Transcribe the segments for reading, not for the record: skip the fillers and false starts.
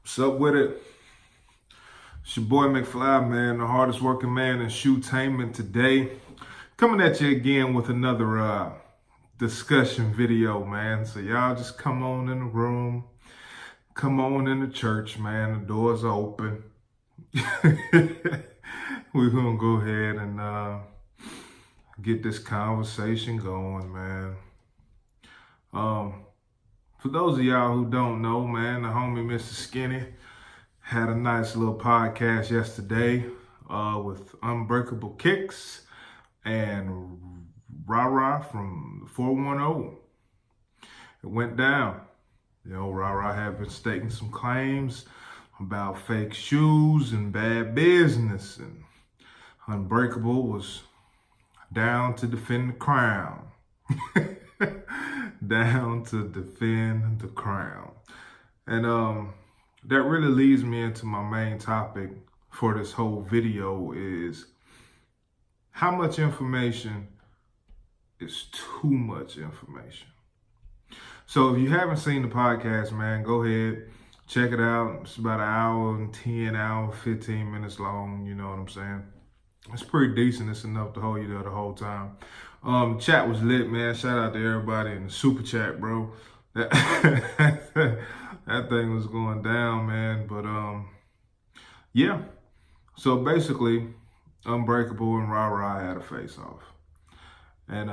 What's up with it? It's your boy McFly, man, the hardest working man in shoetainment today. Coming at you again with another discussion video, man. So y'all just come on in the room. Come on in the church, man. The doors are open. We're going to go ahead and get this conversation going, man. For those of y'all who don't know, man, the homie Mr. Skinny had a nice little podcast yesterday with Unbreakable Kicks and RaRa from 410. It went down. You know, RaRa had been stating some claims about fake shoes and bad business, and Unbreakable was down to defend the crown. Down to defend the crown. And that really leads me into my main topic for this whole video is how much information is too much information. So if you haven't seen the podcast, man, go ahead, check it out. It's about an hour and 10, hour, 15 minutes long, you know what I'm saying? It's pretty decent. It's enough to hold you there the whole time. Chat was lit, man. Shout out to everybody in the super chat, bro. That thing was going down, man. But yeah. So basically, Unbreakable and RaRa had a face-off. And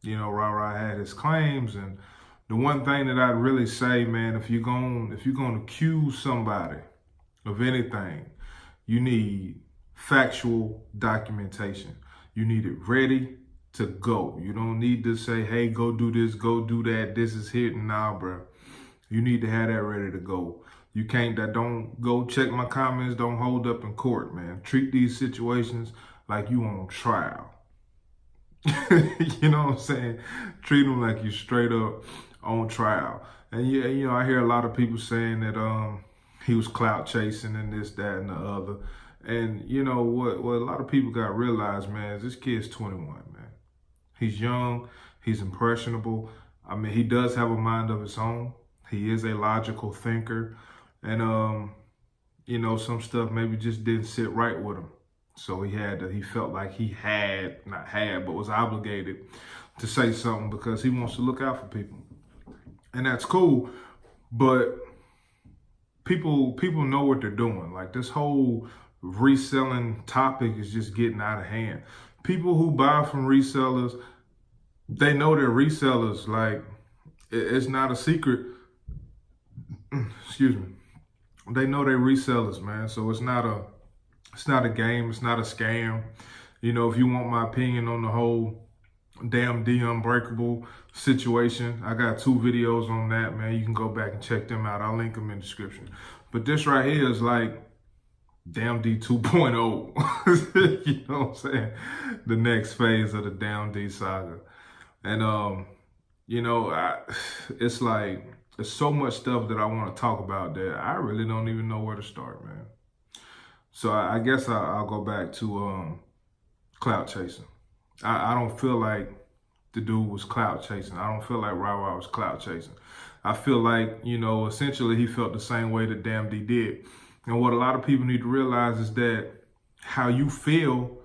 you know, RaRa had his claims, and the one thing that I'd really say, man, if you're gonna accuse somebody of anything, you need factual documentation. You need it ready to go. You don't need to say, hey, go do this, go do that, this is hitting. Nah, bro. You need to have that ready to go. You can't, don't go check my comments, don't hold up in court, man. Treat these situations like you on trial. You know what I'm saying? Treat them like you straight up on trial. And yeah, you know, I hear a lot of people saying that he was clout chasing and this, that, and the other. And you know what a lot of people got to realize, man, is this kid's 21, man. He's young, he's impressionable. I mean, he does have a mind of his own. He is a logical thinker. And you know, some stuff maybe just didn't sit right with him. So he felt like he was obligated to say something because he wants to look out for people. And that's cool, but people know what they're doing. Like, this whole reselling topic is just getting out of hand. People who buy from resellers, they know they're resellers. Like, it's not a secret. Excuse me. They know they're resellers, man. So it's not a game. It's not a scam. You know, if you want my opinion on the whole Dammn Unbreakable situation, I got 2 videos on that, man. You can go back and check them out. I'll link them in the description. But this right here is like Dammn 2.0. You know what I'm saying? The next phase of the Dammn saga. And you know, it's like, there's so much stuff that I want to talk about that I really don't even know where to start, man. So I guess I'll go back to clout chasing. I don't feel like the dude was clout chasing. I don't feel like RaRa was clout chasing. I feel like, you know, essentially he felt the same way that Dammn did. And what a lot of people need to realize is that how you feel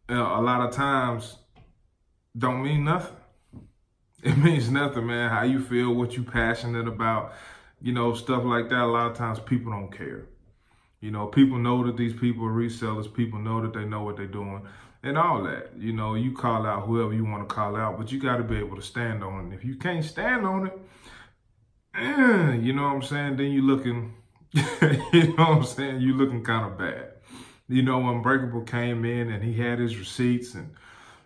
a lot of times don't mean nothing. It means nothing, man. How you feel, what you passionate about, you know, stuff like that. A lot of times people don't care. You know, people know that these people are resellers. People know that they know what they're doing and all that. You know, you call out whoever you want to call out, but you got to be able to stand on it. If you can't stand on it, you know what I'm saying, then you looking, you know what I'm saying, you looking kind of bad. You know, Unbreakable came in and he had his receipts and,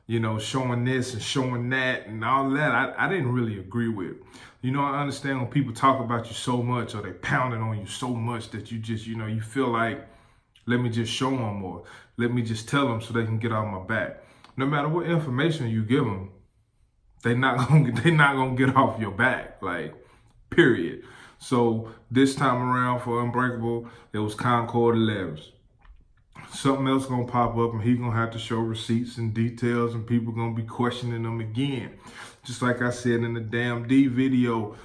you know, showing this and showing that and all that. I didn't really agree with. You know, I understand when people talk about you so much or they pounding on you so much that you just, you know, you feel like, let me just show them or let me just tell them so they can get off my back. No matter what information you give them, they're not gonna get off your back, like, period. So this time around for Unbreakable, it was Concord 11s. Something else gonna pop up and he gonna have to show receipts and details and people gonna be questioning him again. Just like I said in the Dammn video,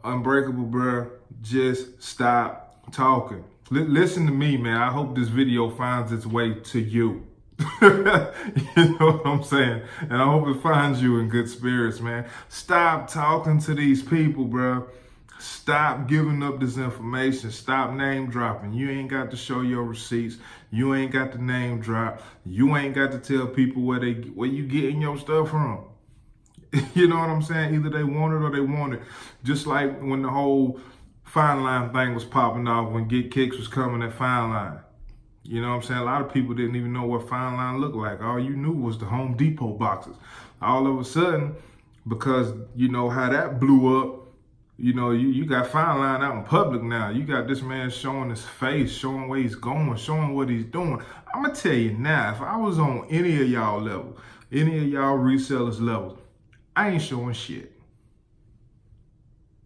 Unbreakable, bruh, just stop talking. Listen to me, man. I hope this video finds its way to you. You know what I'm saying? And I hope it finds you in good spirits, man. Stop talking to these people, bruh. Stop giving up this information. Stop name dropping. You ain't got to show your receipts. You ain't got to name drop. You ain't got to tell people where you getting your stuff from. You know what I'm saying? Either they want it or they want it. Just like when the whole Fine Line thing was popping off, when Get Kicks was coming at Fine Line. You know what I'm saying? A lot of people didn't even know what Fine Line looked like. All you knew was the Home Depot boxes. All of a sudden, because you know how that blew up, you know, you got Fine Line out in public now. You got this man showing his face, showing where he's going, showing what he's doing. I'm going to tell you now, if I was on any of y'all level, any of y'all resellers levels, I ain't showing shit.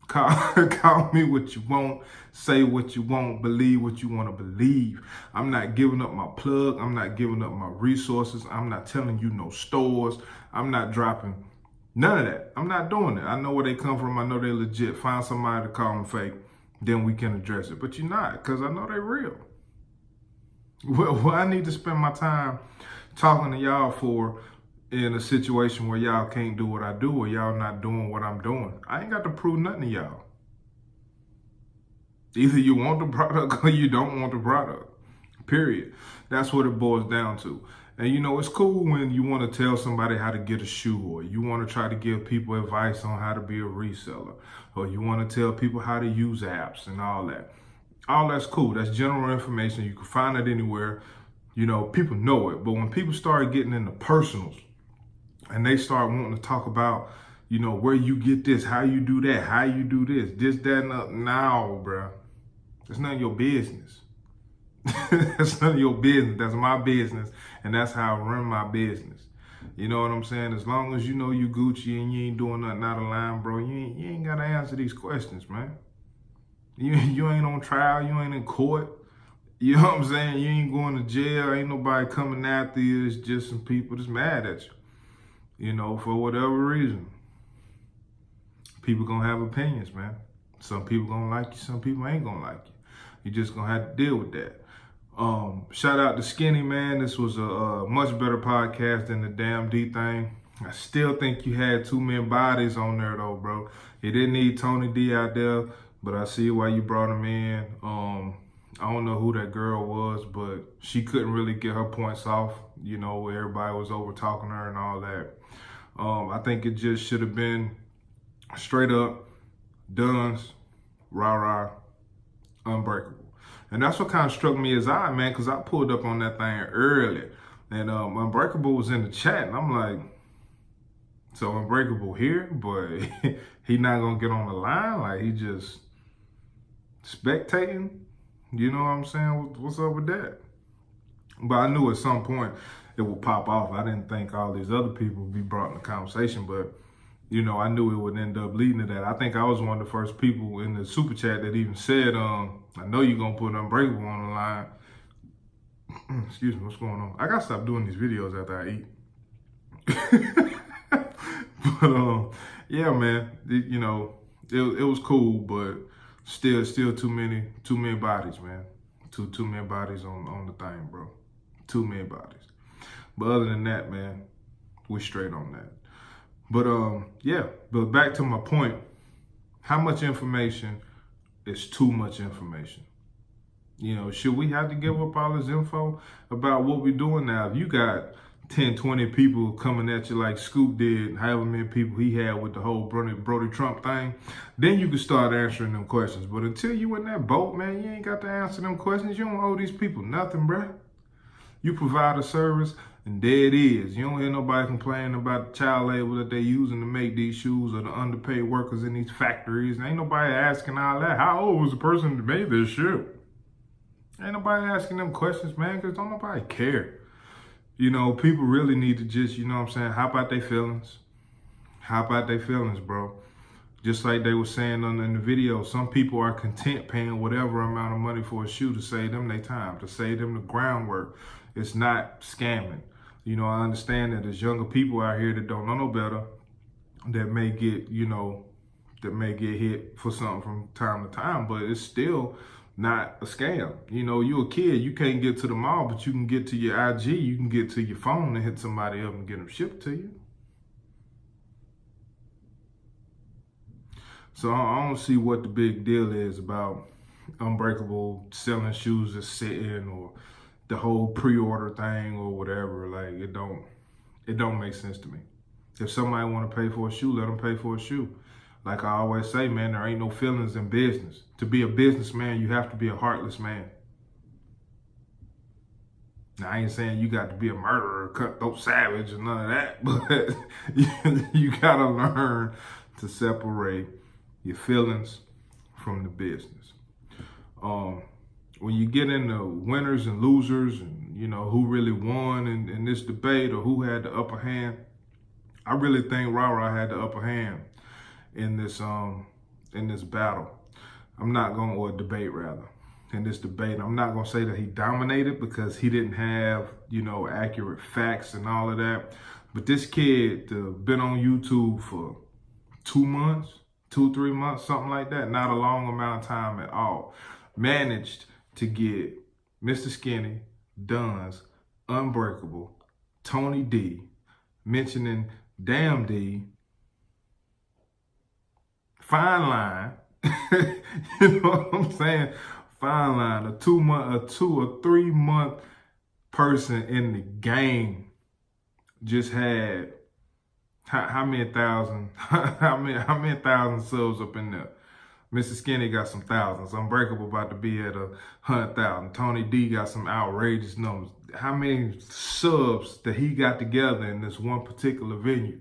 Call me what you want, say what you want, believe what you want to believe. I'm not giving up my plug. I'm not giving up my resources. I'm not telling you no stores. I'm not dropping none of that. I'm not doing it. I know where they come from. I know they're legit. Find somebody to call them fake, then we can address it. But you're not, because I know they're real. Well, I need to spend my time talking to y'all for in a situation where y'all can't do what I do, or y'all not doing what I'm doing. I ain't got to prove nothing to y'all. Either you want the product or you don't want the product. Period. That's what it boils down to. And you know, it's cool when you want to tell somebody how to get a shoe, or you want to try to give people advice on how to be a reseller, or you want to tell people how to use apps and all that. All that's cool. That's general information. You can find it anywhere. You know, people know it. But when people start getting into personals, and they start wanting to talk about, you know, where you get this, how you do that, how you do this, that, and that. No, bro. It's none of your business. That's none of your business. That's my business. And that's how I run my business. You know what I'm saying? As long as you know you Gucci and you ain't doing nothing out of line, bro, you ain't got to answer these questions, man. You ain't on trial. You ain't in court. You know what I'm saying? You ain't going to jail. Ain't nobody coming after you. It's just some people that's mad at you. You know, for whatever reason. People gonna have opinions, man. Some people gonna like you, some people ain't gonna like you. You just gonna have to deal with that. Shout out to Skinny, man. This was a much better podcast than the Dammn thing. I still think you had too many bodies on there though, bro. You didn't need Tony D out there, but I see why you brought him in. I don't know who that girl was, but she couldn't really get her points off, you know, where everybody was over talking her and all that. I think it just should have been straight up Dunn's, RaRa, Unbreakable. And that's what kind of struck me as odd, man, because I pulled up on that thing early. And Unbreakable was in the chat, and I'm like, so Unbreakable here, but he not going to get on the line? Like, he just spectating? You know what I'm saying? What's up with that? But I knew at some point it would pop off. I didn't think all these other people would be brought in the conversation, but, you know, I knew it would end up leading to that. I think I was one of the first people in the super chat that even said, I know you're going to put Unbreakable on the line. Excuse me, what's going on? I got to stop doing these videos after I eat. But, yeah, man, you know, it was cool, but still too many bodies, man. Too many bodies on the thing, bro. Too many bodies. But other than that, man, we're straight on that. But yeah, but back to my point, how much information is too much information? You know, should we have to give up all this info about what we're doing now? If you got 10, 20 people coming at you like Scoop did, however many people he had with the whole Brody Trump thing, then you can start answering them questions. But until you in that boat, man, you ain't got to answer them questions. You don't owe these people nothing, bruh. You provide a service, and there it is. You don't hear nobody complaining about the child labor that they using to make these shoes, or the underpaid workers in these factories. And ain't nobody asking all that. How old was the person that made this shoe? Ain't nobody asking them questions, man, because don't nobody care. You know, people really need to just, you know what I'm saying, hop out their feelings. Hop out their feelings, bro. Just like they were saying in the video, some people are content paying whatever amount of money for a shoe to save them their time, to save them the groundwork. It's not scamming. You know, I understand that there's younger people out here that don't know no better, that may get, you know, that may get hit for something from time to time, but it's still not a scam. You know, you're a kid, you can't get to the mall, but you can get to your IG, you can get to your phone and hit somebody up and get them shipped to you. So I don't see what the big deal is about Unbreakable selling shoes that's sitting, or the whole pre-order thing, or whatever. Like, it don't make sense to me. If somebody want to pay for a shoe, let them pay for a shoe. Like I always say, man, there ain't no feelings in business. To be a businessman, you have to be a heartless man. Now, I ain't saying you got to be a murderer, cutthroat savage, or none of that, but you got to learn to separate your feelings from the business. When you get into winners and losers, and you know who really won in this debate, or who had the upper hand, I really think RaRa had the upper hand in this battle. I'm not going or debate rather. In this debate, I'm not gonna say that he dominated, because he didn't have, you know, accurate facts and all of that. But this kid been on YouTube for 2 months, 3 months, something like that. Not a long amount of time at all. Managed to get Mr. Skinny, Dunn's, Unbreakable, Tony D, mentioning Dammn D, Fine Line. You know what I'm saying? Fine Line, a 2 or 3 month person in the game, just had how many thousand subs up in there? Mr. Skinny got some thousands. Unbreakable about to be at 100,000. Tony D got some outrageous numbers. How many subs that he got together in this one particular venue?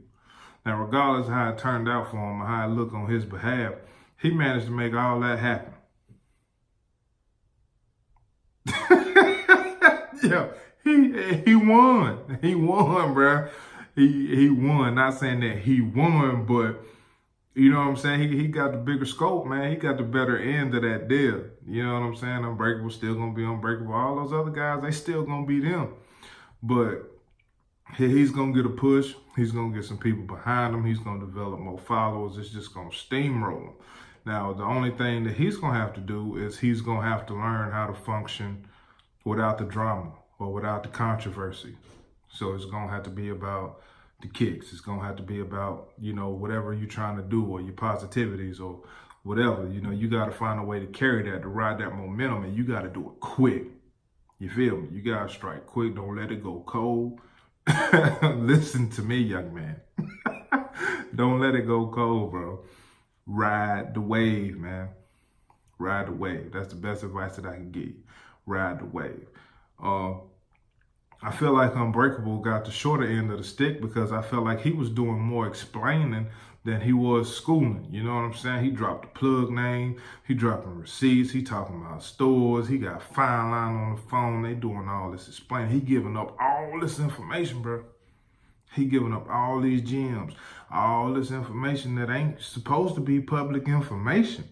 Now, regardless of how it turned out for him or how it looked on his behalf, he managed to make all that happen. Yeah, he won. He won, bro. He won. Not saying that he won, but you know what I'm saying? He got the bigger scope, man. He got the better end of that deal. You know what I'm saying? Unbreakable still gonna be Unbreakable. All those other guys, they still gonna be them. But he's gonna get a push. He's gonna get some people behind him. He's gonna develop more followers. It's just gonna steamroll him. Now, the only thing that he's gonna have to do is he's gonna have to learn how to function without the drama or without the controversy. So it's gonna have to be about the kicks. It's gonna have to be about, you know, whatever you're trying to do, or your positivities, or whatever. You know, you gotta find a way to carry that, to ride that momentum, and you gotta do it quick. You feel me? You gotta strike quick. Don't let it go cold. Listen to me, young man. Don't let it go cold, bro. Ride the wave, man. Ride the wave. That's the best advice that I can give you. Ride the wave. I feel like Unbreakable got the shorter end of the stick, because I felt like he was doing more explaining than he was schooling. You know what I'm saying? He dropped the plug name. He dropping receipts. He talking about stores. He got Fine Line on the phone. They doing all this explaining. He giving up all this information, bro. He giving up all these gems, all this information that ain't supposed to be public information.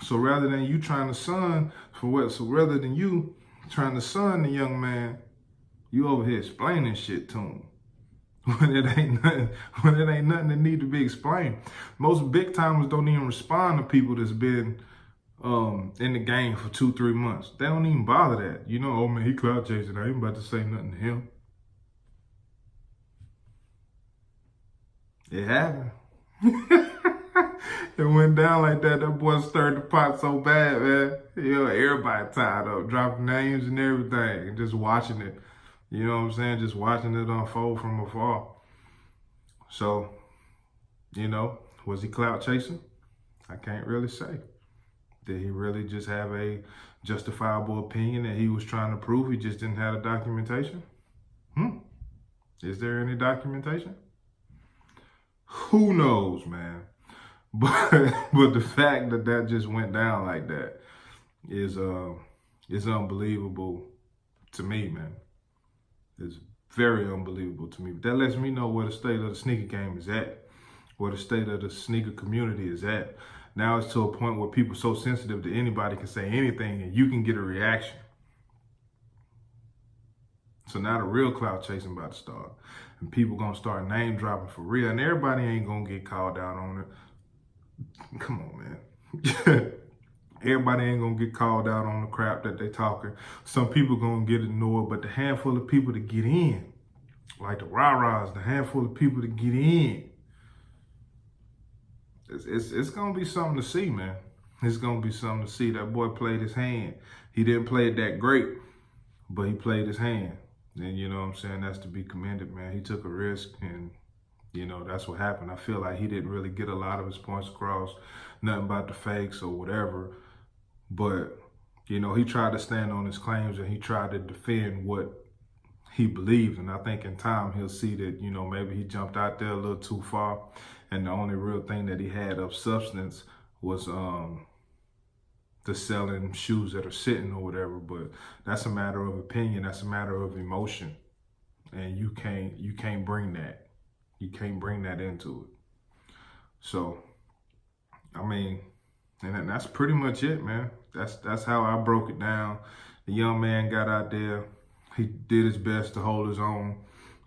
So rather than you trying to sun rather than you trying to sun the young man, you over here explaining shit to him when it ain't nothing that need to be explained. Most big timers don't even respond to people that's been in the game for 2-3 months. They don't even bother that. You know, oh man, he clout chasing. I ain't about to say nothing to him. It happened. It went down like that. That boy stirred the pot so bad, man. You know, everybody tied up, dropping names and everything, and just watching it. You know what I'm saying? Just watching it unfold from afar. So, you know, was he clout chasing? I can't really say. Did he really just have a justifiable opinion that he was trying to prove? He just didn't have the documentation? Is there any documentation? Who knows, man? But the fact that that just went down like that is unbelievable to me, man. It's very unbelievable to me. But that lets me know where the state of the sneaker game is at, where the state of the sneaker community is at. Now it's to a point where people are so sensitive that anybody can say anything and you can get a reaction. So now the real clout chasing about to start. And people gonna start name dropping for real. And everybody ain't gonna get called out on it. Come on, man. Everybody ain't gonna get called out on the crap that they talking. Some people gonna get ignored, but the handful of people to get in, like the RaRas, the handful of people to get in, it's gonna be something to see, man. It's gonna be something to see. That boy played his hand. He didn't play it that great, but he played his hand. And you know what I'm saying? That's to be commended, man. He took a risk, and you know, that's what happened. I feel like he didn't really get a lot of his points across, nothing about the fakes or whatever. But, you know, he tried to stand on his claims and he tried to defend what he believed. And I think in time he'll see that, you know, maybe he jumped out there a little too far. And the only real thing that he had of substance was the selling shoes that are sitting or whatever. But that's a matter of opinion. That's a matter of emotion. And you can't bring that. You can't bring that into it. So, I mean, and that's pretty much it, man. That's how I broke it down. The young man got out there. He did his best to hold his own.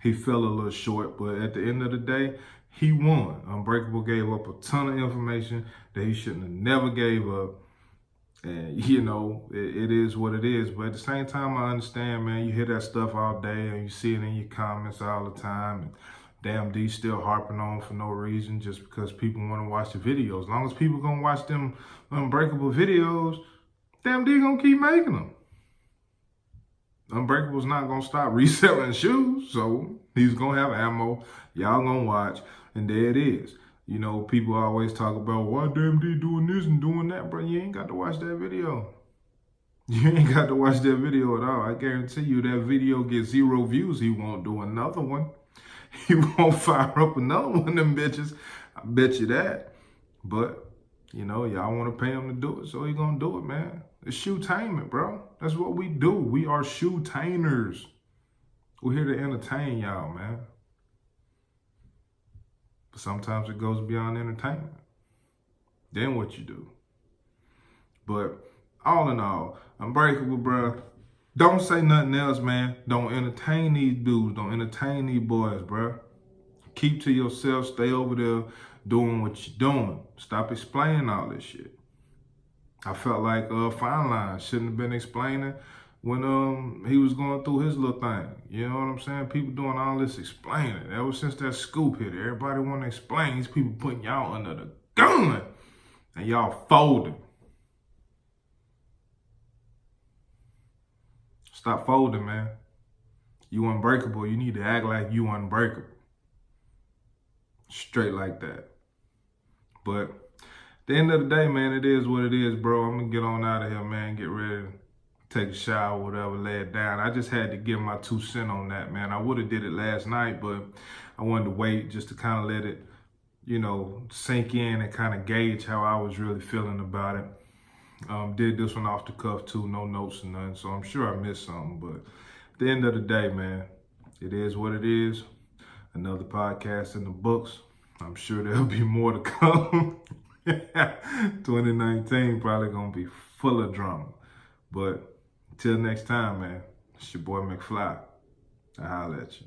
He fell a little short, but at the end of the day, he won. Unbreakable gave up a ton of information that he shouldn't have never gave up. And, you know, it is what it is. But at the same time, I understand, man, you hear that stuff all day and you see it in your comments all the time. And Dammn still harping on for no reason, just because people want to watch the videos. As long as people gonna watch them Unbreakable videos, Dammn gonna keep making them. Unbreakable's not gonna stop reselling shoes, so he's gonna have ammo. Y'all gonna watch, and there it is. You know, people always talk about why Dammn doing this and doing that, bro. You ain't got to watch that video. You ain't got to watch that video at all. I guarantee you that video gets 0 views. He won't do another one. He won't fire up another one of them bitches. I bet you that. But, you know, y'all want to pay him to do it, so he gonna do it, man. It's shoe-tainment, bro. That's what we do. We are shoe-tainers. We're here to entertain y'all, man. But sometimes it goes beyond entertainment. Then what you do. But all in all, Unbreakable, bro. Don't say nothing else, man. Don't entertain these dudes. Don't entertain these boys, bro. Keep to yourself. Stay over there doing what you're doing. Stop explaining all this shit. I felt like Fine Line shouldn't have been explaining when he was going through his little thing. You know what I'm saying? People doing all this explaining. Ever since that scoop hit, everybody want to explain. These people putting y'all under the gun. And y'all folding. Stop folding, man. You unbreakable. You need to act like you unbreakable. Straight like that. But at the end of the day, man, it is what it is, bro. I'm going to get on out of here, man. Get ready to take a shower, whatever, lay it down. I just had to give my 2 cents on that, man. I would have did it last night, but I wanted to wait just to kind of let it, you know, sink in and kind of gauge how I was really feeling about it. Did this one off the cuff too, no notes or nothing, so I'm sure I missed something. But at the end of the day, man, it is what it is. Another podcast in the books. I'm sure there'll be more to come. 2019 probably gonna be full of drama. But until next time, man, it's your boy McFly. I'll holler at you.